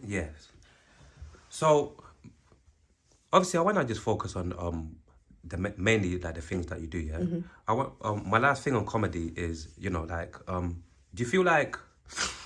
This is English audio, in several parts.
Yes. So obviously, I want to just focus on mainly like the things that you do. Yeah. I want my last thing on comedy is like do you feel like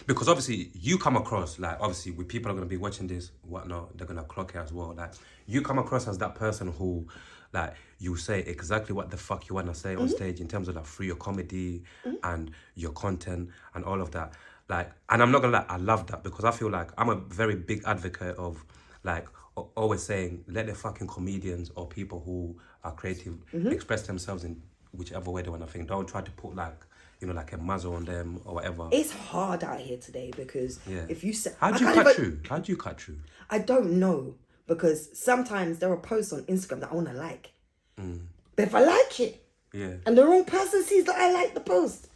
because obviously you come across like obviously with people are gonna be watching this whatnot they're gonna clock it as well like you come across as that person who like you say exactly what the fuck you wanna say on stage in terms of like through your comedy and your content and all of that like and I'm not gonna lie I love that because I feel like I'm a very big advocate of like always saying let the fucking comedians or people who are creative express themselves in whichever way they want to think. Don't try to put like like a muzzle on them or whatever. It's hard out here today because if you say How do you cut through? How do you cut through? I don't know because sometimes there are posts on Instagram that I want to like, but if I like it, and the wrong person sees that I like the post,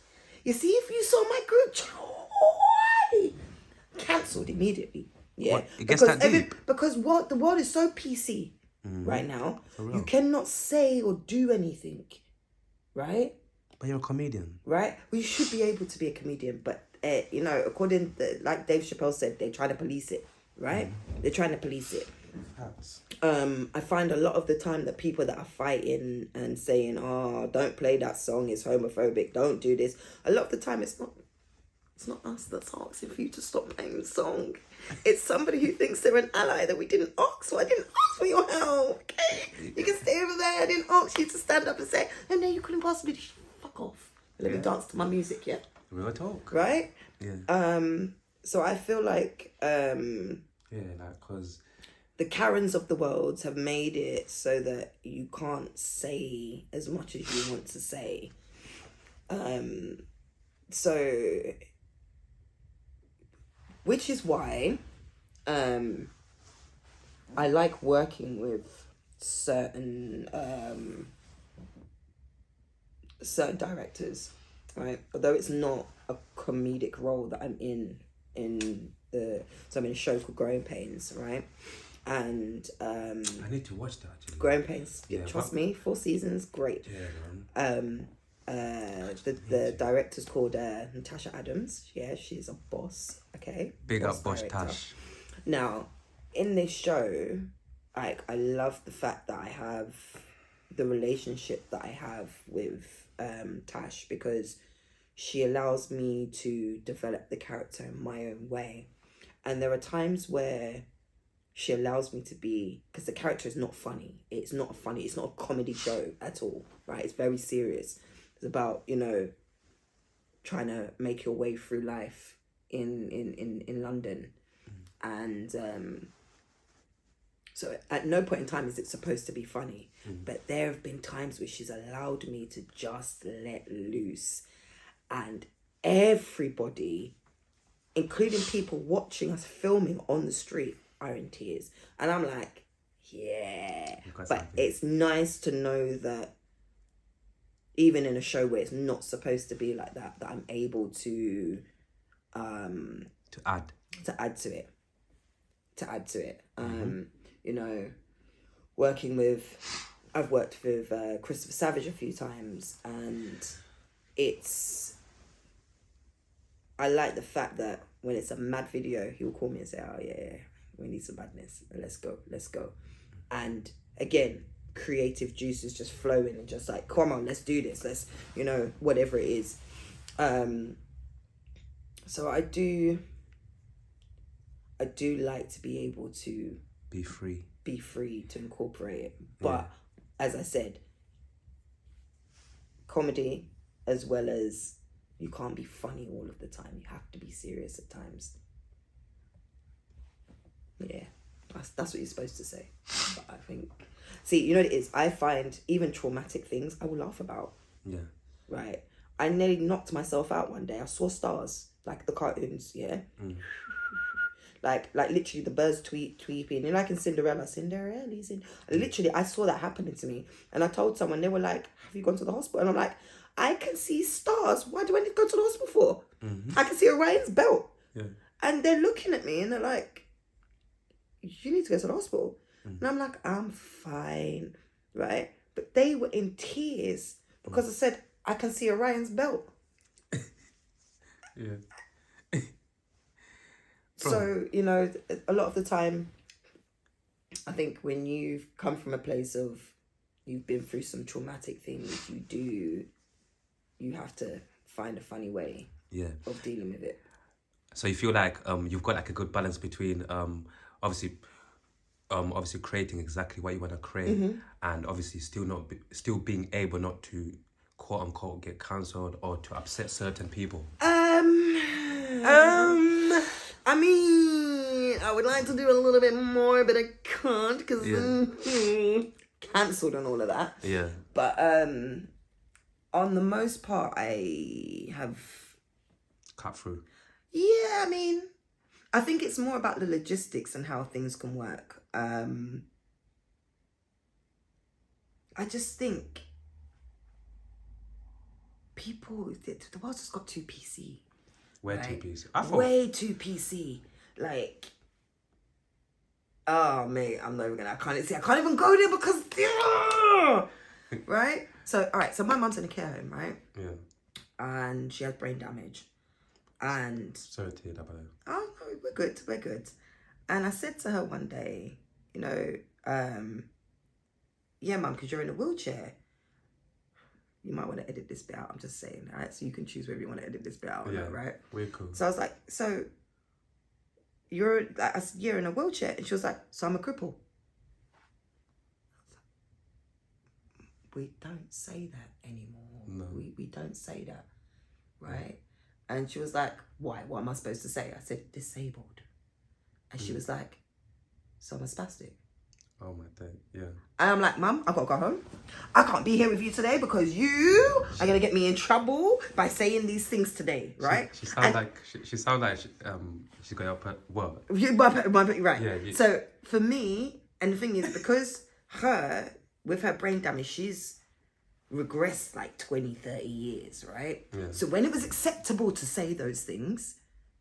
you see, if you saw my group chat, cancelled immediately. Yeah, what? It gets that deep. Because what the world is so PC right now, you cannot say or do anything, right? But you're a comedian, right? Well, you should be able to be a comedian, but according to, like Dave Chappelle said, they're trying to police it, right? They're trying to police it. I find a lot of the time that people that are fighting and saying, "Oh, don't play that song, it's homophobic. Don't do this." A lot of the time, it's not us that's asking for you to stop playing the song. It's somebody who thinks they're an ally that we didn't ask for. I didn't ask for your help. Okay, you can stay over there. I didn't ask you to stand up and say, "No, you couldn't possibly." Fuck off. Let me dance to my music. Yeah. Real talk. Right. Yeah. So I feel like yeah, like because the Karens of the world have made it so that you can't say as much as you want to say. So, which is why I like working with certain directors, right? Although it's not a comedic role that I'm in so I'm in a show called Growing Pains, right? And I need to watch that actually. Growing Pains, trust me, 4 seasons, great. Yeah, man. The director's called Natasha Adams. Yeah, she's a boss. Okay, Big up, boss Tash. Now, in this show, I love the fact that I have the relationship that I have with Tash because she allows me to develop the character in my own way, and there are times where she allows me to be, because the character is not funny. It's not a comedy show at all, right? It's very serious. It's about, trying to make your way through life in London. And so at no point in time is it supposed to be funny. But there have been times where she's allowed me to just let loose. And everybody, including people watching us filming on the street, are in tears. And I'm like, yeah. But it's nice to know that even in a show where it's not supposed to be like that I'm able to add to it. I've worked with Christopher Savage a few times, and I like the fact that when it's a mad video, he'll call me and say, "Oh yeah, we need some madness. Let's go." And again, creative juices just flowing and just like, come on, let's do this. Let's, whatever it is. So I do like to be able to be free to incorporate it. But as I said, comedy as well as you can't be funny all of the time. You have to be serious at times. Yeah, that's what you're supposed to say. But I think, see, you know what it is? I find even traumatic things I will laugh about. Yeah. Right. I nearly knocked myself out one day. I saw stars, like the cartoons, yeah? Like literally the birds tweeping. Like in Cinderella's in. Literally, I saw that happening to me. And I told someone, they were like, have you gone to the hospital? And I'm like, I can see stars. Why do I need to go to the hospital for? I can see Orion's belt. Yeah. And they're looking at me and they're like, you need to go to the hospital. And I'm like, I'm fine, right? But they were in tears because I said, I can see Orion's belt. Yeah. So, you know, a lot of the time, I think when you've come from a place of, you've been through some traumatic things, you have to find a funny way of dealing with it. So you feel like you've got like a good balance between obviously creating exactly what you want to create, and obviously still being able not to quote unquote get cancelled or to upset certain people. I mean, I would like to do a little bit more, but I can't because cancelled and all of that. Yeah. But on the most part, I have Cut through. Yeah, I mean, I think it's more about the logistics and how things can work. I just think people, the world's just got too PC. Way right? too PC. Way too PC. Like, oh mate, I can't even go there because right? So alright, so my mum's in a care home, right? Yeah. And she has brain damage. And sorry to hear that, brother. Oh no, we're good. And I said to her one day, you know, yeah, mum, because you're in a wheelchair. You might want to edit this bit out. I'm just saying, all right? So you can choose whether you want to edit this bit out or not, right? We're cool. So I was like, so you're in a wheelchair? And she was like, so I'm a cripple. We don't say that anymore. No. We don't say that, right? And she was like, why? What am I supposed to say? I said, disabled. And she was like, so I'm a spastic. Oh my day, yeah. And I'm like, Mum, I've got to go home. I can't be here with you today because you are going to get me in trouble by saying these things today, right? She sounds like she's got up at work. Right. Yeah, So for me, and the thing is, because with her brain damage, she's regressed like 20, 30 years, right? Yeah. So when it was acceptable to say those things,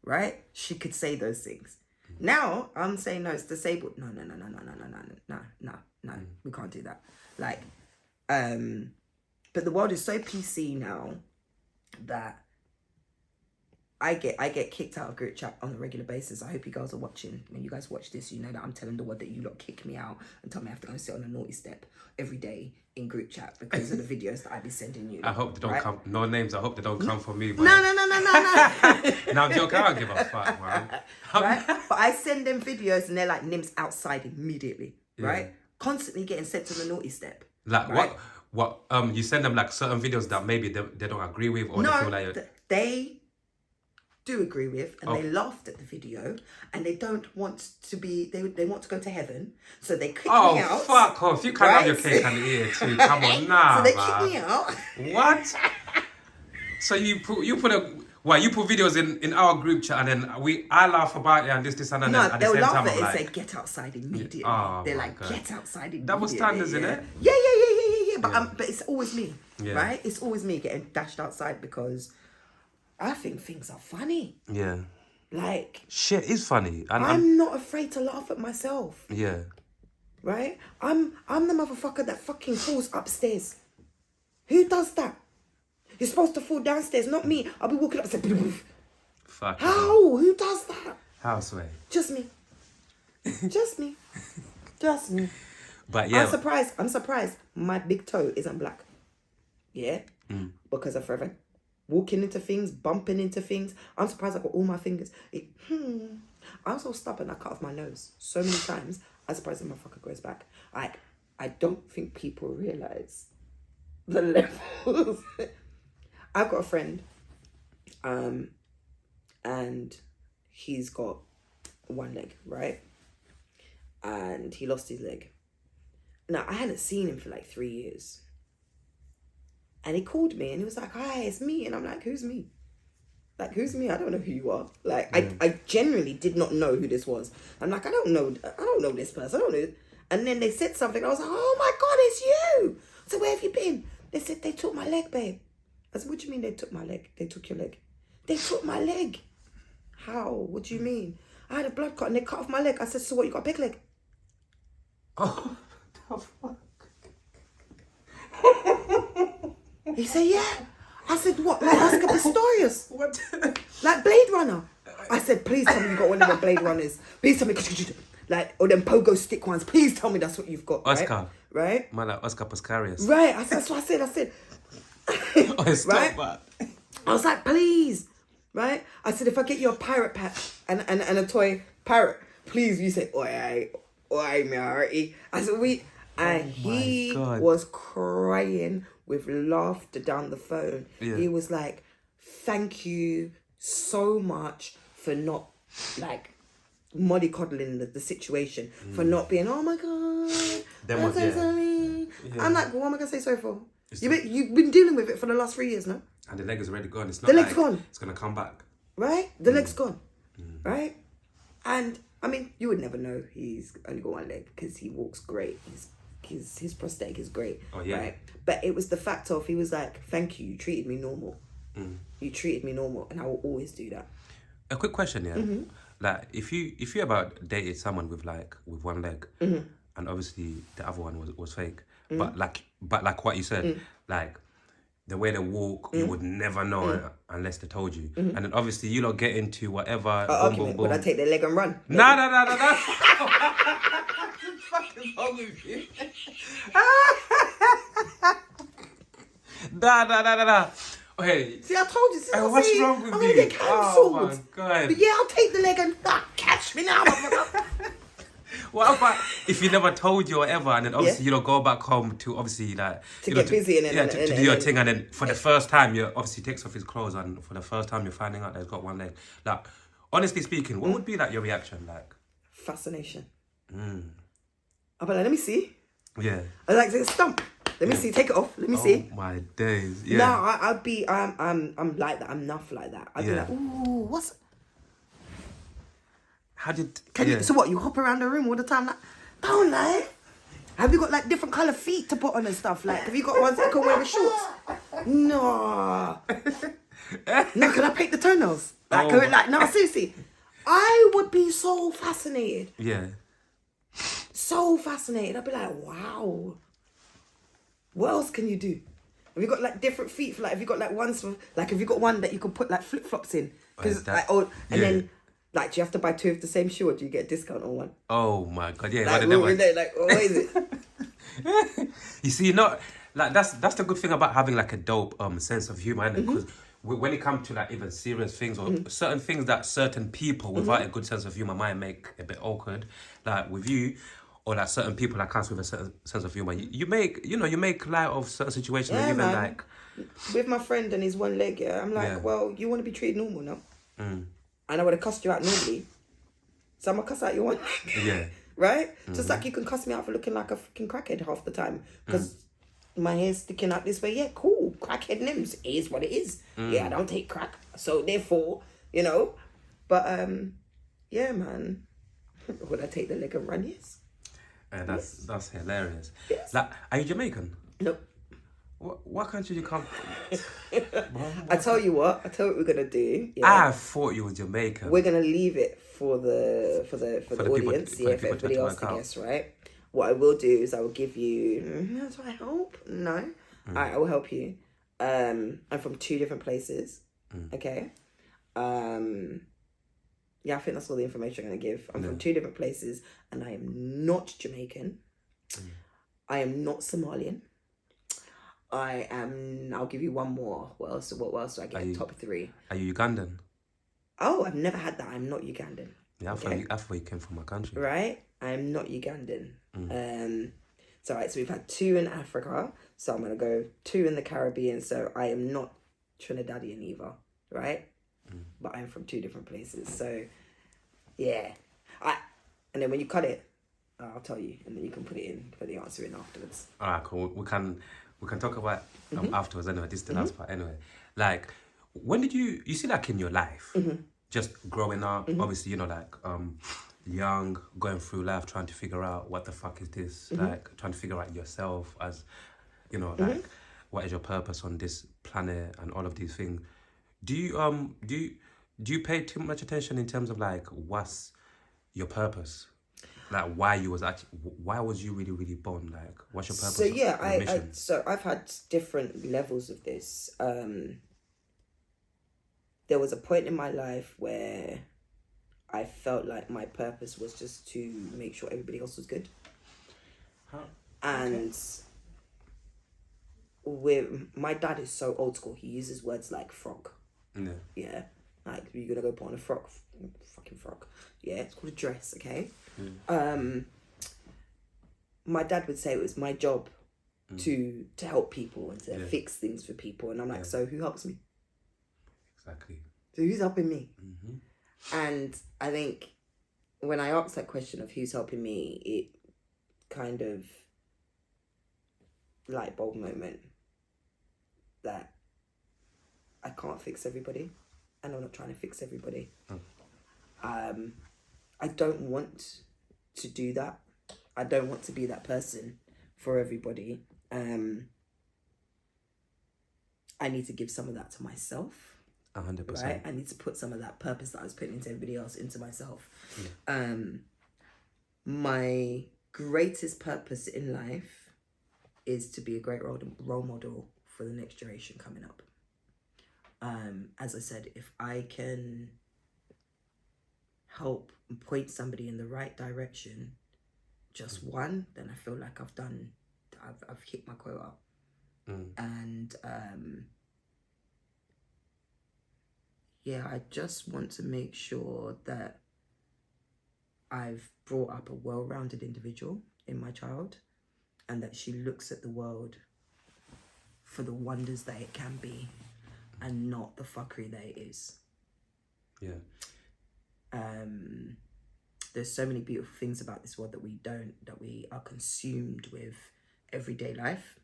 right, she could say those things. Now I'm saying no, it's disabled. No, we can't do that. Like, but the world is so PC now that I get kicked out of group chat on a regular basis. I hope you guys are watching. When you guys watch this, you know that I'm telling the world that you lot kick me out and tell me I have to go and sit on a naughty step every day in group chat because of the videos that I be sending you. I hope they don't come. No names. I hope they don't come for me. No. No, I'm joking. I don't give a fuck, man. Right? But I send them videos and they're like NIMS outside immediately, right? Constantly getting sent to the naughty step. Like right? what? You send them like certain videos that maybe they don't agree with, or they feel like they do agree with, and they laughed at the video, and they don't want to be. They want to go to heaven, so they kick me out. Oh fuck off! You can't have your cake and eat it too. Come on, nah. So they kick me out. What? So you put videos in our group chat, and then I laugh about it and this and that. No, and at the they'll same laugh time, at it and like, say get outside immediately. Oh, They're my like, God. get outside immediately. Double standards, isn't it? Yeah. But it's always me, right? It's always me getting dashed outside because I think things are funny. Yeah. Like, shit is funny. And I'm not afraid to laugh at myself. Yeah. Right? I'm the motherfucker that fucking falls upstairs. Who does that? You're supposed to fall downstairs, not me. I'll be walking up and say, fuck. How? Who does that? Houseway. Just me. Just me. Just me. But yeah. I'm surprised my big toe isn't black. Yeah? Because of forever walking into things, bumping into things. I'm surprised I got all my fingers. I'm so stubborn, I cut off my nose so many times. I'm surprised the motherfucker grows back. Like, I don't think people realise the levels. I've got a friend, and he's got one leg, right? And he lost his leg. Now, I hadn't seen him for like 3 years. And he called me and he was like, hi, it's me. And I'm like, who's me? Like, who's me? I don't know who you are. Like, I genuinely did not know who this was. I'm like, I don't know this person. I don't know. And then they said something. I was like, oh my God, it's you. So where have you been? They said, they took my leg, babe. I said, what do you mean they took my leg? They took your leg. They took my leg. How? What do you mean? I had a blood clot and they cut off my leg. I said, so what, you got a big leg? Oh, the fuck? He said, yeah. I said, what? Like Oscar Pistorius? What? Like Blade Runner? I said, please tell me you got one of the Blade Runners. Please tell me, like, or them pogo stick ones. Please tell me that's what you've got. Oscar. Right? Man, like Oscar Piscarius. Right. That's what I said. Oh, it's right? not bad. I was like, please. Right? I said, if I get you a pirate patch and a toy parrot, please. You say, oi, me already. I said, and he was crying with laughter down the phone. Yeah. He was like, thank you so much for not, like, mollycoddling the situation, for not being, oh my God, I'm so sorry. Yeah. I'm like, what am I going to say sorry for? You've been dealing with it for the last 3 years, no? And the leg is already gone. It's not the leg's like gone. It's going to come back. Right? The leg's gone. Right? And, I mean, you would never know he's only got one leg because he walks great. His prosthetic is great. Oh, yeah. Right? But it was the fact of, he was like, thank you, you treated me normal. You treated me normal, and I will always do that. A quick question, yeah. Like, if you ever dated someone with one leg, and obviously the other one was fake, but like what you said, like the way they walk, you would never know it unless they told you. And then obviously you don't get into whatever. Argument, would I take their leg and run? No. What's fucking wrong with you? Nah. Okay. See, I told you. See, what's wrong with you? I'm gonna get cancelled. Oh my God. But yeah, I'll take the leg and catch me now, motherfucker. What about if you never told you or ever, and then obviously you don't go back home to obviously like to get busy and then to do your thing, and then for the first time you obviously takes off his clothes, and for the first time you're finding out that he's got one leg. Like, honestly speaking, what would be like your reaction? Like fascination. I'll be like, let me see. Yeah. I like to stump. Let me see. Take it off. Let me see. Oh my days. Yeah. No, I'd be. I'm like that. I'm enough like that. I'd be like, ooh, what's. How did... you, so what, you hop around the room all the time like, don't lie. Have you got like different colour feet to put on and stuff? Like, have you got ones that can wear with shorts? No. No, can I paint the toenails? Like, no, seriously. I would be so fascinated. Yeah. So fascinated. I'd be like, wow. What else can you do? Have you got like different feet for like, have you got like ones for, like, have you got one that you can put like flip-flops in? Because then... Like, do you have to buy 2 of the same shoe, or do you get a discount on one? Oh my God, yeah. Like, what is it? You see, like that's the good thing about having like a dope sense of humor, because when it comes to like even serious things or certain things that certain people without a good sense of humor might make a bit awkward, like with you, or like certain people that comes with a certain sense of humor, you make light of certain situations. Yeah, even man. like with my friend and his one leg, I'm like, well, you want to be treated normal, no? And I would have cussed you out normally. So I'm going to cuss out your one leg. Yeah. Right? Just like you can cuss me out for looking like a fucking crackhead half the time. Because my hair's sticking out this way. Yeah, cool. Crackhead NIMS. It is what it is. Yeah, I don't take crack. So therefore, you know. But, yeah, man. Would I take the leg and run? Yes. That's hilarious. Yes. Like, are you Jamaican? Nope. What country do you come from? I tell you what we're gonna do. Yeah. I thought you were Jamaican. We're gonna leave it for the audience. People, if everybody else to guess, right? What I will do is I will give you. That's what I hope. No, I will help you. I'm from 2 different places. Okay. Yeah, I think that's all the information I'm gonna give. I'm from 2 different places, and I am not Jamaican. I am not Somalian. I'll give you one more. What else do I get? Top 3. Are you Ugandan? Oh, I've never had that. I'm not Ugandan. Yeah, I thought you came from my country. Right? I'm not Ugandan. So we've had 2 in Africa. So I'm going to go 2 in the Caribbean. So I am not Trinidadian either. Right? But I'm from 2 different places. So, yeah. And then when you cut it, I'll tell you. And then you can put it in for the answer in afterwards. All right, cool. We can talk about afterwards anyway. This is the last part anyway. Like, when did you see like in your life, just growing up, obviously, you know, like young, going through life, trying to figure out what the fuck is this, like trying to figure out yourself as, you know, like what is your purpose on this planet and all of these things. Do you pay too much attention in terms of like what's your purpose? Like why was you really, really born? Like what's your purpose? So yeah, so I've had different levels of this. There was a point in my life where I felt like my purpose was just to make sure everybody else was good. And my dad is so old school. He uses words like frog. Yeah. Like, you're gonna go put on a frock, fucking frock. Yeah, it's called a dress, okay? My dad would say it was my job to help people and to fix things for people. And I'm like, so who helps me? Exactly. So who's helping me? And I think when I asked that question of who's helping me, it kind of light bulb moment that I can't fix everybody, and I'm not trying to fix everybody. I don't want to do that. I don't want to be that person for everybody. I need to give some of that to myself. 100%. Right? I need to put some of that purpose that I was putting into everybody else into myself. My greatest purpose in life is to be a great role model for the next generation coming up. As I said, if I can help point somebody in the right direction, just one, then I feel like I've hit my quota. And I just want to make sure that I've brought up a well-rounded individual in my child, and that she looks at the world for the wonders that it can be and not the fuckery that it is. There's so many beautiful things about this world that we are consumed with everyday life.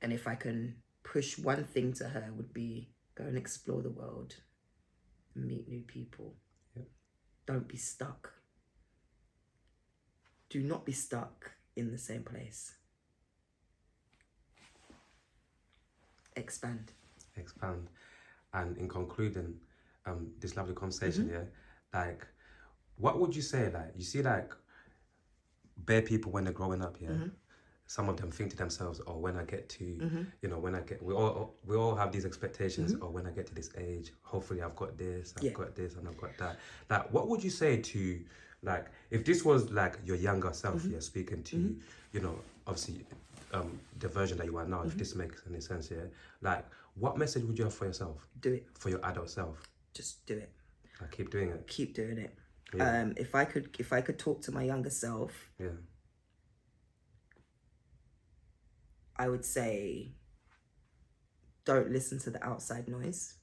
And if I can push one thing to her, would be go and explore the world and meet new people. Don't be stuck. Do not be stuck in the same place. Expand. And in concluding this lovely conversation, like, what would you say, like, you see, like, bare people when they're growing up, some of them think to themselves, oh, when I get to, we all have these expectations, or when I get to this age, hopefully I've got this, I've got this, and I've got that. Like, what would you say to, like, if this was, like, your younger self, you're speaking to, obviously, the version that you are now, if this makes any sense, like, what message would you have for yourself? Do it. For your adult self? Just do it. Like, keep doing it. Keep doing it. If I could talk to my younger self, I would say, don't listen to the outside noise.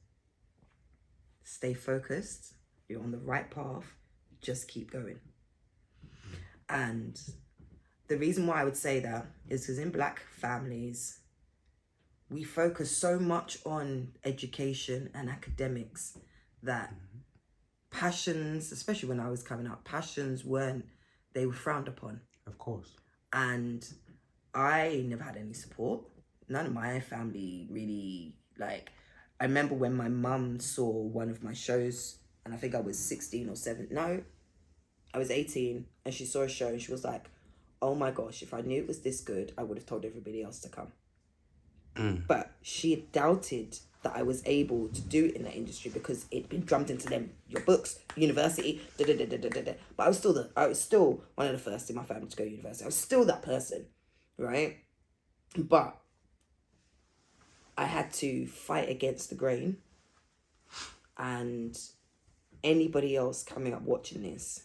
Stay focused. You're on the right path. Just keep going. And the reason why I would say that is because in Black families, we focus so much on education and academics that passions, especially when I was coming up, passions were frowned upon. Of course. And I never had any support. None of my family really, like, I remember when my mum saw one of my shows, and I think I was 16 or 17. No, I was 18, and she saw a show and she was like, oh my gosh, if I knew it was this good, I would have told everybody else to come. But she had doubted that I was able to do it in that industry because it'd been drummed into them, your books, university, da-da-da-da-da-da. But I was still one of the first in my family to go to university. I was still that person, right? But I had to fight against the grain. And anybody else coming up watching this,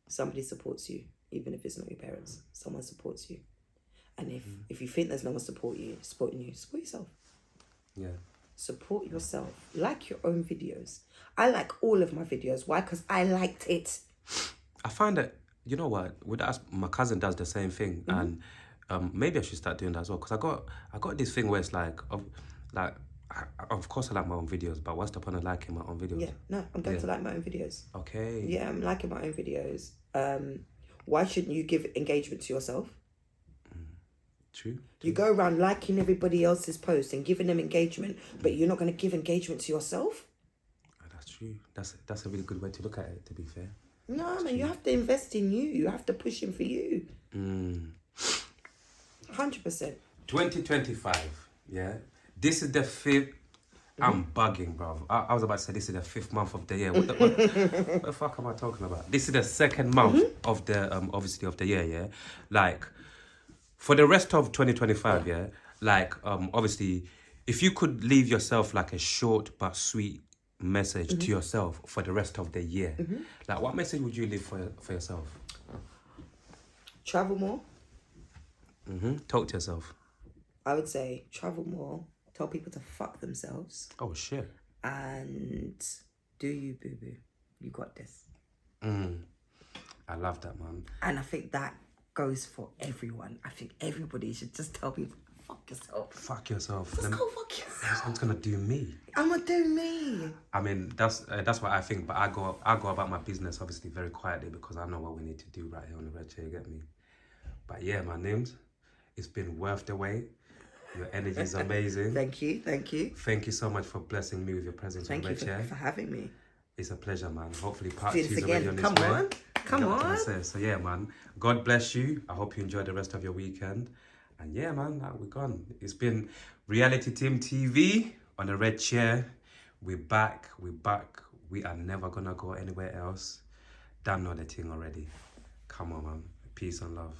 somebody supports you, even if it's not your parents. Someone supports you. And if you think there's no one supporting you, support yourself. Yeah. Support yourself. Like your own videos. I like all of my videos. Why? Because I liked it. I find that, you know what, with us, my cousin does the same thing, and maybe I should start doing that as well. Because I got this thing where it's like, of course I like my own videos, but what's the point of liking my own videos? Yeah, no, I'm going to like my own videos. Okay. Yeah, I'm liking my own videos. Why shouldn't you give engagement to yourself? True. You go around liking everybody else's posts and giving them engagement, but you're not going to give engagement to yourself? Oh, that's true. That's a really good way to look at it, to be fair. No, that's man, true. You have to invest in you. You have to push in for you. 100%. 2025, yeah? This is the fifth... I'm bugging, bro. I was about to say this is the 5th month of the year. What the fuck am I talking about? This is the 2nd month of the obviously of the year, yeah. Like for the rest of 2025, yeah. Like obviously, if you could leave yourself like a short but sweet message to yourself for the rest of the year, like what message would you leave for yourself? Travel more. Talk to yourself. I would say travel more. Tell people to fuck themselves. Oh shit. And do you, boo boo? You got this. I love that, man. And I think that goes for everyone. I think everybody should just tell people, fuck yourself. Fuck yourself. Just go fuck yourself. I'm gonna do me. I'm gonna do me. I mean, that's what I think. But I go about my business obviously very quietly because I know what we need to do right here on the red chair. You get me? But yeah, my NIMS, it's been worth the wait. Your energy is amazing. Thank you. Thank you so much for blessing me with your presence on the red chair. Thank you for having me. It's a pleasure, man. Hopefully part 2 Do this is already again. on its Come way. on. Come on. So yeah, man. God bless you. I hope you enjoy the rest of your weekend. And yeah, man, we're gone. It's been Reality Team TV on the red chair. We're back. We are never gonna go anywhere else. Done know the thing already. Come on, man. Peace and love.